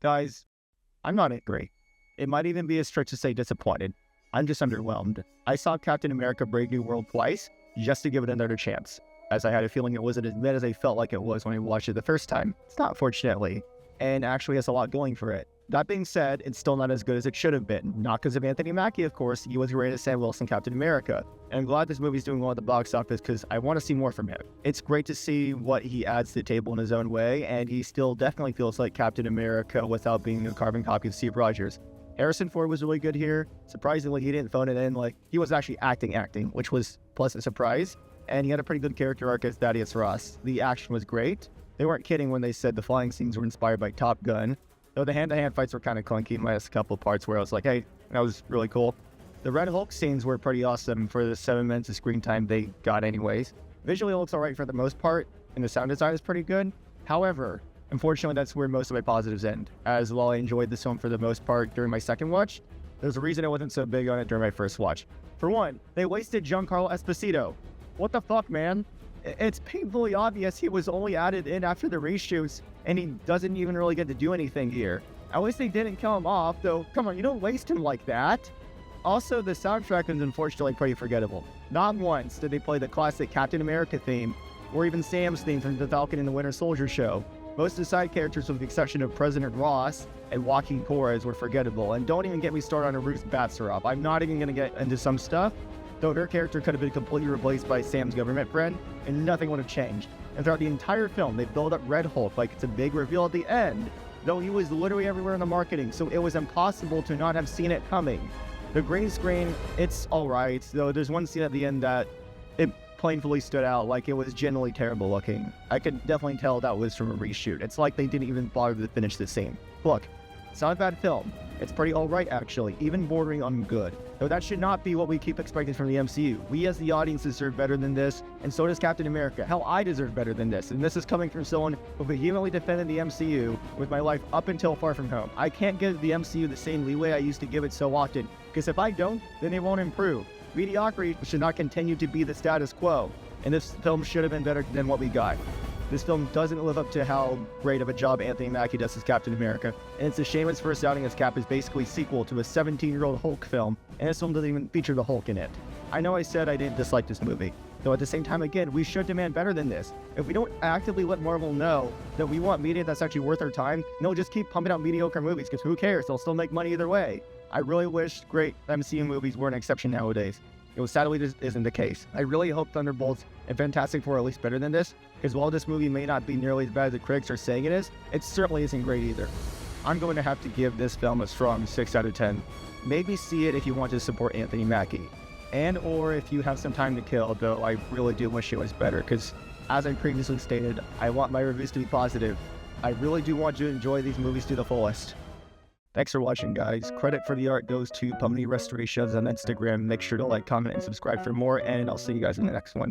Guys, I'm not angry. It might even be a stretch to say disappointed. I'm just underwhelmed. I saw Captain America Brave New World twice just to give it another chance, as I had a feeling it wasn't as bad as I felt like it was when I watched it the first time. It's not, fortunately, and actually has a lot going for it. That being said, it's still not as good as it should have been. Not because of Anthony Mackie, of course. He was great as Sam Wilson, Captain America. And I'm glad this movie's doing well at the box office because I want to see more from him. It's great to see what he adds to the table in his own way, and he still definitely feels like Captain America without being a carbon copy of Steve Rogers. Harrison Ford was really good here. Surprisingly, he didn't phone it in. He was actually acting, which was a pleasant surprise. And he had a pretty good character arc as Thaddeus Ross. The action was great. They weren't kidding when they said the flying scenes were inspired by Top Gun. Though the hand-to-hand fights were kind of clunky, minus a couple of parts where I was like, hey, that was really cool. The Red Hulk scenes were pretty awesome for the 7 minutes of screen time they got anyways. Visually, it looks alright for the most part, and the sound design is pretty good. However, unfortunately, that's where most of my positives end. As while I enjoyed this film for the most part during my second watch, there's a reason I wasn't so big on it during my first watch. For one, they wasted Giancarlo Esposito. What the fuck, man? It's painfully obvious he was only added in after the reshoots, and he doesn't even really get to do anything here. At least they didn't kill him off, though. Come on, you don't waste him like that. Also, the soundtrack is unfortunately pretty forgettable. Not once did they play the classic Captain America theme, or even Sam's theme from the Falcon and the Winter Soldier show. Most of the side characters, with the exception of President Ross and Joaquin Torres, were forgettable. And don't even get me started on a Ruth Batserop. I'm not even going to get into some stuff, though her character could have been completely replaced by Sam's government friend, and nothing would have changed. And throughout the entire film, they build up Red Hulk like it's a big reveal at the end, though he was literally everywhere in the marketing, so it was impossible to not have seen it coming. The green screen, it's alright, though there's one scene at the end that it painfully stood out, like it was generally terrible looking. I could definitely tell that was from a reshoot. It's like they didn't even bother to finish the scene. Look, it's not a bad film. It's pretty alright actually, even bordering on good. Though that should not be what we keep expecting from the MCU. We as the audience deserve better than this, and so does Captain America. Hell, I deserve better than this, and this is coming from someone who vehemently defended the MCU with my life up until Far From Home. I can't give the MCU the same leeway I used to give it so often, because if I don't, then it won't improve. Mediocrity should not continue to be the status quo, and this film should have been better than what we got. This film doesn't live up to how great of a job Anthony Mackie does as Captain America, and it's a shame its first outing as Cap is basically a sequel to a 17-year-old Hulk film, and this film doesn't even feature the Hulk in it. I know I said I didn't dislike this movie, though at the same time, again, we should demand better than this. If we don't actively let Marvel know that we want media that's actually worth our time, they'll just keep pumping out mediocre movies, because who cares, they'll still make money either way. I really wish great MCU movies were an exception nowadays. Sadly, this isn't the case. I really hope Thunderbolts and Fantastic Four are at least better than this, because while this movie may not be nearly as bad as the critics are saying it is, it certainly isn't great either. I'm going to have to give this film a strong 6 out of 10. Maybe see it if you want to support Anthony Mackie, and or if you have some time to kill, though I really do wish it was better, because as I previously stated, I want my reviews to be positive. I really do want you to enjoy these movies to the fullest. Thanks for watching, guys. Credit for the art goes to Pumney Restorations on Instagram. Make sure to like, comment, and subscribe for more, and I'll see you guys in the next one.